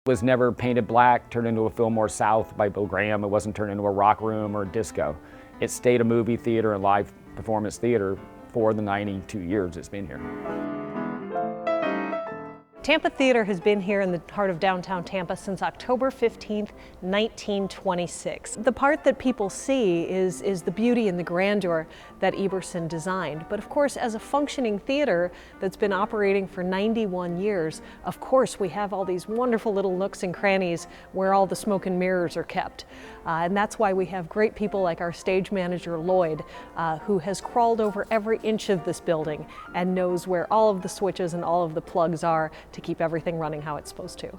Was never painted black, turned into a Fillmore South by Bill Graham. It wasn't turned into a rock room or a disco. It stayed a movie theater and live performance theater for the 92 years it's been here. Tampa Theatre has been here in the heart of downtown Tampa since October 15th, 1926. The part that people see is the beauty and the grandeur that Eberson designed. But of course, as a functioning theater that's been operating for 91 years, of course we have all these wonderful little nooks and crannies where all the smoke and mirrors are kept. And that's why we have great people like our stage manager, Lloyd, who has crawled over every inch of this building and knows where all of the switches and all of the plugs are to keep everything running how it's supposed to.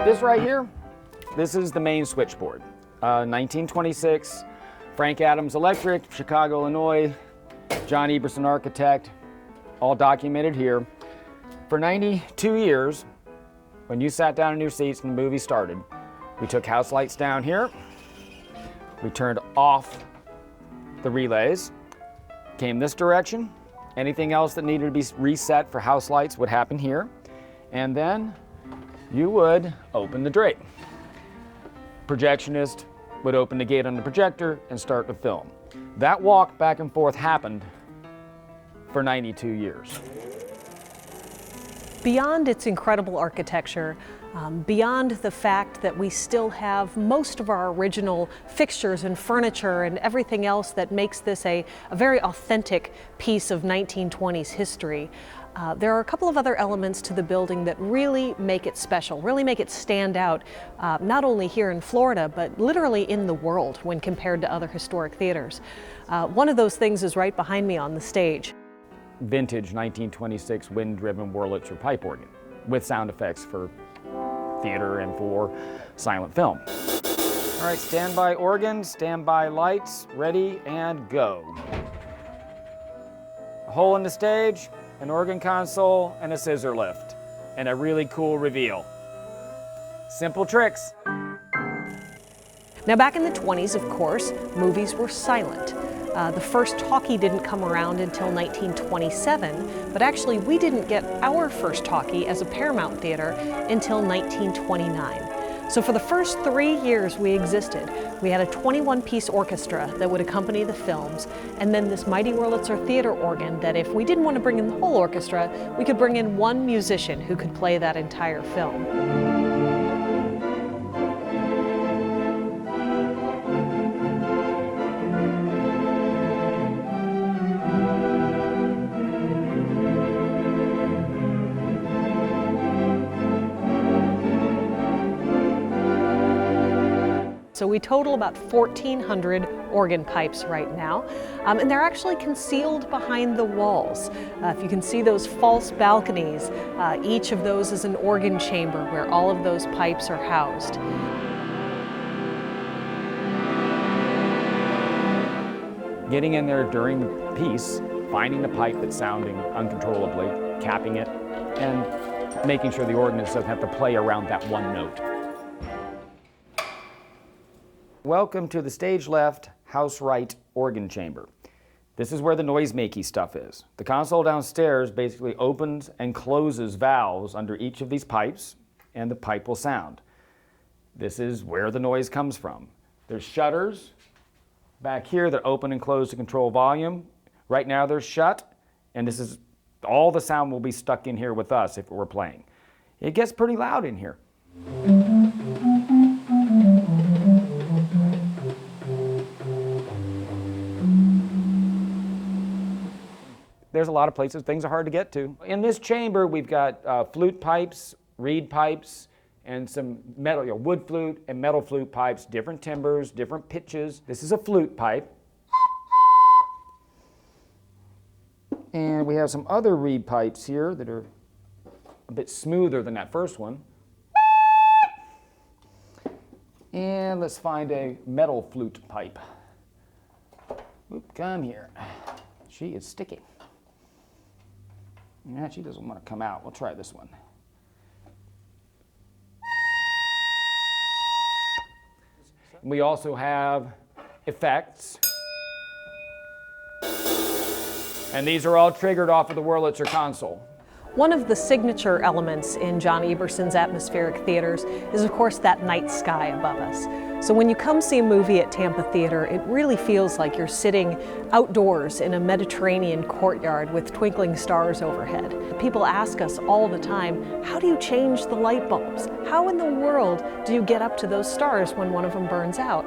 This right here, this is the main switchboard. 1926, Frank Adams Electric, Chicago, Illinois, John Eberson Architect, all documented here. For 92 years, when you sat down in your seats and the movie started, we took house lights down here, we turned off the relays, came this direction. Anything else that needed to be reset for house lights would happen here. And then you would open the drape. Projectionist would open the gate on the projector and start the film. That walk back and forth happened for 92 years. Beyond its incredible architecture, beyond the fact that we still have most of our original fixtures and furniture and everything else that makes this a very authentic piece of 1920s history, there are a couple of other elements to the building that really make it special, really make it stand out, not only here in Florida, but literally in the world when compared to other historic theaters. One of those things is right behind me on the stage. Vintage 1926 wind-driven Wurlitzer pipe organ with sound effects for theater and for silent film. All right, standby organ, standby lights, ready and go. A hole in the stage, an organ console, and a scissor lift, and a really cool reveal. Simple tricks. Now back in the 20s, of course, movies were silent. The first talkie didn't come around until 1927, but actually we didn't get our first talkie as a Paramount Theater until 1929. So for the first 3 years we existed, we had a 21-piece orchestra that would accompany the films, and then this mighty Wurlitzer theater organ that if we didn't want to bring in the whole orchestra, we could bring in one musician who could play that entire film. So we total about 1,400 organ pipes right now, and they're actually concealed behind the walls. If you can see those false balconies, each of those is an organ chamber where all of those pipes are housed. Getting in there during the piece, finding the pipe that's sounding uncontrollably, capping it, and making sure the organist doesn't have to play around that one note. Welcome to the stage left, house right organ chamber. This is where the noise-makey stuff is. The console downstairs basically opens and closes valves under each of these pipes, and the pipe will sound. This is where the noise comes from. There's shutters back here that open and close to control volume. Right now they're shut, and this is all the sound will be stuck in here with us if we're playing. It gets pretty loud in here. There's a lot of places things are hard to get to. In this chamber, we've got flute pipes, reed pipes, and some metal, wood flute and metal flute pipes, different timbers, different pitches. This is a flute pipe. And we have some other reed pipes here that are a bit smoother than that first one. And let's find a metal flute pipe. Oop, come here. She is sticky. Yeah, she doesn't want to come out. We'll try this one. We also have effects. And these are all triggered off of the Wurlitzer console. One of the signature elements in John Eberson's atmospheric theaters is, of course, that night sky above us. So when you come see a movie at Tampa Theatre, it really feels like you're sitting outdoors in a Mediterranean courtyard with twinkling stars overhead. People ask us all the time, how do you change the light bulbs? How in the world do you get up to those stars when one of them burns out?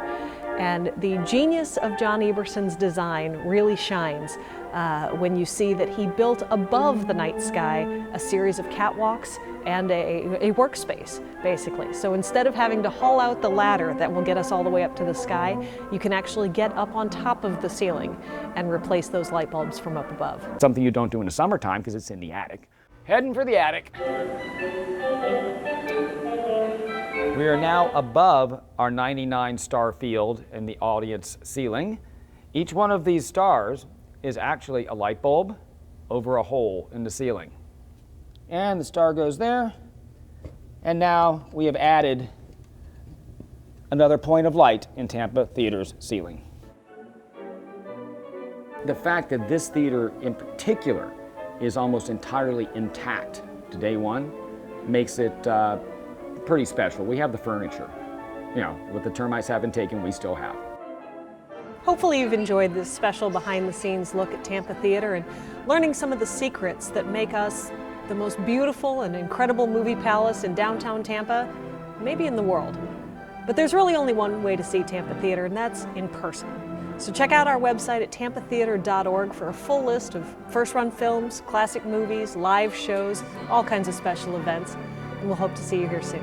And the genius of John Eberson's design really shines when you see that he built above the night sky a series of catwalks and a workspace, basically. So instead of having to haul out the ladder that will get us all the way up to the sky, you can actually get up on top of the ceiling and replace those light bulbs from up above. Something you don't do in the summertime because it's in the attic. Heading for the attic. We are now above our 99 star field in the audience ceiling. Each one of these stars is actually a light bulb over a hole in the ceiling. And the star goes there. And now we have added another point of light in Tampa Theatre's ceiling. The fact that this theater in particular is almost entirely intact to day one makes it pretty special. We have the furniture. You know, what the termites haven't taken, we still have. Hopefully you've enjoyed this special behind-the-scenes look at Tampa Theatre and learning some of the secrets that make us the most beautiful and incredible movie palace in downtown Tampa, maybe in the world. But there's really only one way to see Tampa Theatre, and that's in person. So check out our website at tampatheatre.org for a full list of first-run films, classic movies, live shows, all kinds of special events, and we'll hope to see you here soon.